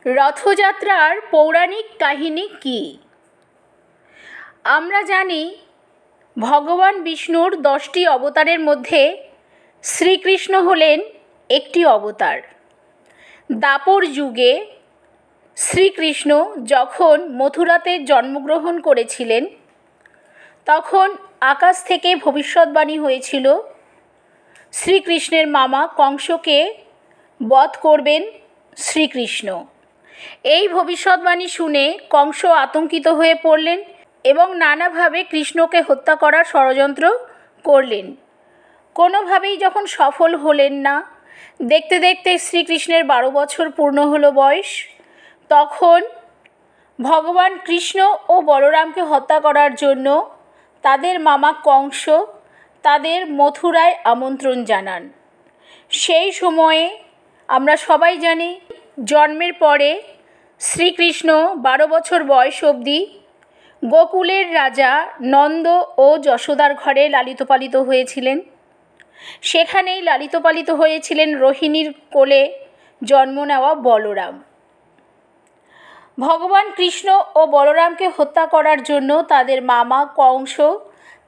রথযাত্রার পৌরাণিক কাহিনী কি? আমরা জানি ভগবান বিষ্ণুর 10টি অবতারের মধ্যে শ্রীকৃষ্ণ হলেন একটি অবতার। দ্বাপর যুগে শ্রীকৃষ্ণ যখন মথুরাতে জন্মগ্রহণ করেছিলেন, তখন আকাশ থেকে ভবিষ্যৎবাণী হয়েছিল শ্রীকৃষ্ণের মামা কংসকে বধ করবেন শ্রীকৃষ্ণ। এই ভবিষ্যৎবাণী শুনে কংস আতঙ্কিত হয়ে পড়লেন এবং নানাভাবে কৃষ্ণকে হত্যা করার ষড়যন্ত্র করলেন। কোনোভাবেই যখন সফল হলেন না, দেখতে দেখতে শ্রীকৃষ্ণের 12 বছর পূর্ণ হলো বয়স। তখন ভগবান কৃষ্ণ ও বলরামকে হত্যা করার জন্য তাদের মামা কংস তাদের মথুরায় আমন্ত্রণ জানান। সেই সময়ে আমরা সবাই জানি, জন্মের পরে শ্রীকৃষ্ণ 12 বছর বয়স অবধি গোকুলের রাজা নন্দ ও যশোদার ঘরে লালিত পালিত হয়েছিলেন। সেখানেই লালিত পালিত হয়েছিলেন রোহিণীর কোলে জন্ম নেওয়া বলরাম। ভগবান কৃষ্ণ ও বলরামকে হত্যা করার জন্য তাদের মামা কংস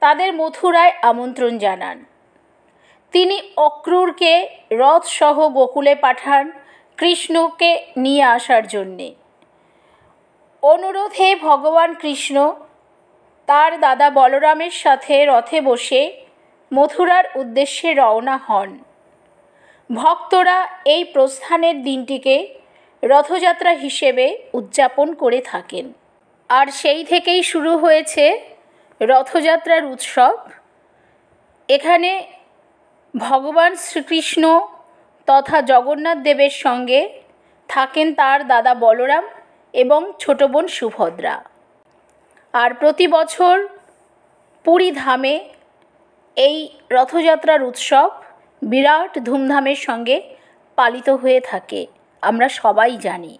তাদের মথুরায় আমন্ত্রণ জানান। তিনি অক্রূরকে রথসহ গোকুলে পাঠান কৃষ্ণকে নিয়ে আসার জন্যে। অনুরোধে ভগবান কৃষ্ণ তার দাদা বলরামের সাথে রথে বসে মথুরার উদ্দেশ্যে রওনা হন। ভক্তরা এই প্রস্থানের দিনটিকে রথযাত্রা হিসেবে উদযাপন করে থাকেন। আর সেই থেকেই শুরু হয়েছে রথযাত্রার উৎসব। এখানে ভগবান শ্রীকৃষ্ণ তথা জগন্নাথ দেবের সঙ্গে থাকেন তার দাদা বলরাম এবং ছোট বোন সুভদ্রা। আর প্রতি বছর পুরী ধামে এই রথযাত্রার উৎসব বিরাট ধুমধামের সঙ্গে পালিত হয়ে থাকে, আমরা সবাই জানি।